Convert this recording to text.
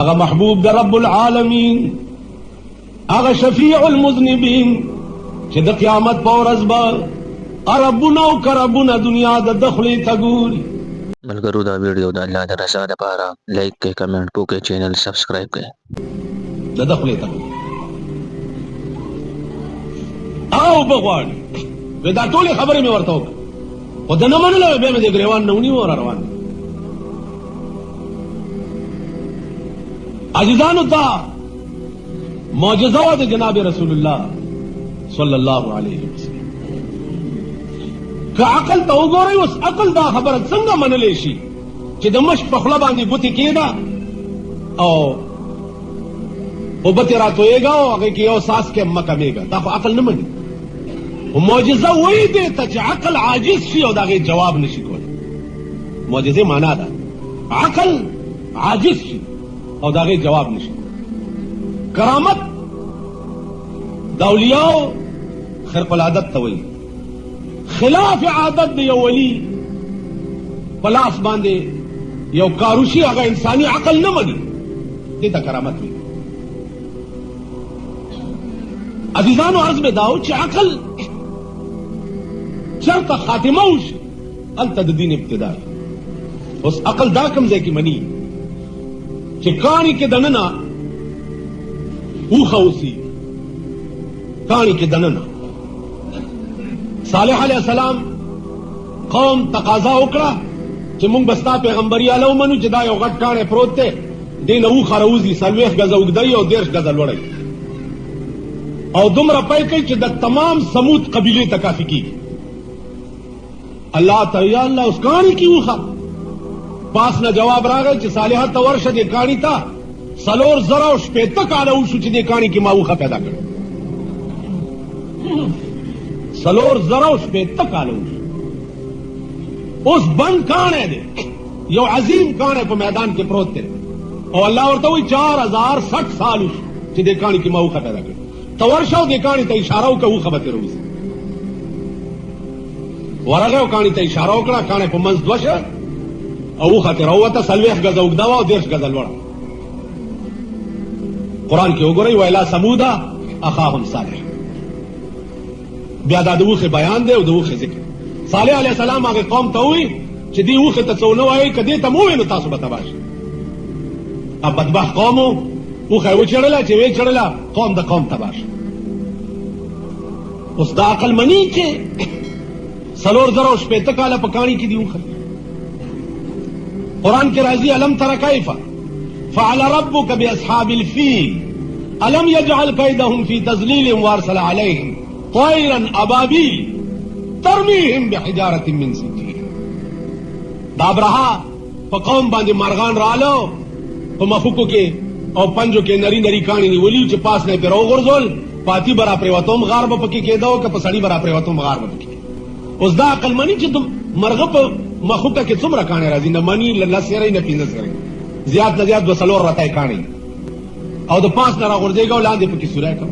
اغا محبوب در رب العالمین اغا شفیع المذنبین چې د قیامت په ورځ به ربنا او کربنا دنیا د دخلې تګوري. ملګرو دا ویډیو د الله د رضا لپاره لایک کړئ، کمنټ وکړئ، چینل سبسکرایب کړئ. د دخلې تګوري او بغواړي دا ټولې خبرې مې ورته وکړه خو د نه منله بیا مې د ګریوان نه ونیو را روان. عزیزانو ته معجزه وه د جناب رسول الله صلی الله علیه وسلم. که عقل ته وګورئ اوس عقل دا خبره څنګه منلی شي چې د مشک په خوله باندې ګوتې کېږده او اوبه ترې راتویږه او هغې کې یو څاڅکی مه کمیږه. دا خو عقل نه مني. خو معجزه وایي دې ته چې عقل عاجز شي او د هغې جواب نشي کولی. معجزې معنا ده عقل عاجز شي او د هغې جواب نشي. کرامت د اولیاو خرق العادت ته وایي. خلاف عادت د یو ولی په لاس باندې یو کاروشي هغه انساني عقل نه مني، دې ته کرامت وایي. عزیزانو عرض مې دا و چې عقل چېرته خاتمه وشي هلته د دین ابتدا. اوس عقل دا کوم ځای کې مني چې کاڼي کې دننه اوښه اوسي، کاڼي کې دننه. صالح علیه السلام قوم تقاضا وکړه چې موږ به ستا پیغمبریاله ومنو چې دا یو غټ کاڼی پروت دی، دې نه اوښه راوځي 40 ګزه اوږدی او 30 ګزه لوړی او دومره پی کوي چې د تمام سمود قبیلې ته کافي کېږي. الله ته یا الله اوس کاڼي کې اوښه. پاس نه جواب راغی چې صالحه ته ورشه دې کاڼي ته 4,000 کاله وشو چې دې کاڼي کې ما اوښه پیدا کړې. 4,000 کاله وشو. اوس بند کاڼی دی، یو عظیم کاڼی په میدان کې پروت دی او الله ورته وایي 4,060 سال وشو چې دې کاڼي کې ما اوښه پیدا کړې. ته ورشه او دې کاڼي ته اشاره وکړه اوښه به ترې راوځي. ورغی او کاڼي ته اشاره وکړه، کاڼی په منځ دوه شه او اوښه ترې راووته 40 ګزه اوږده وه او 30 ګزه لوړه. قرآن کې وګورئ ویلا سموده اخاهم صالح. بیا دا د اوښې بیان دی او د اوښې ذکر. صالح علیه السلام هغې قوم ته ووایي چې دې اوښې ته څه ونه وایئ، که دې ته مو ووایئ نو تاسو به تباه شئ. بدبخت قوم و، اوښه یې وچړله، چې ویې چړله قوم د قوم تباه شو. اوس دا عقل مني چې 4,060 کاله په کاڼي کې دي اوښه. قرآن کې راځي الم تر کیف فعل ربک باصحاب الفیل الم یجعل کیدهم فی تضلیل وارسل علیهم طیرا ابابیل ترمیهم بحجارة من سجیل. دا ابرهه په قوم باندې مارغان رالو په مخوکو کې او پنجو کې نری نری کاڼي نیولي چې پاس نه پرې راوغورځول، پاتې به را پرېوتوم غار به پکې کېده او که په سړي به را پرېوتوم غار به پکې. اوس دا عقل مني چې مرغه په مخوکه کې څومره کاڼي راځي؟ نه مني 10 سیرې نه 15 سیرې، زیات نه زیات 2 څلور راته کاڼي او د پاس نه راغورځېږه او لاندې پکې سوری کوم.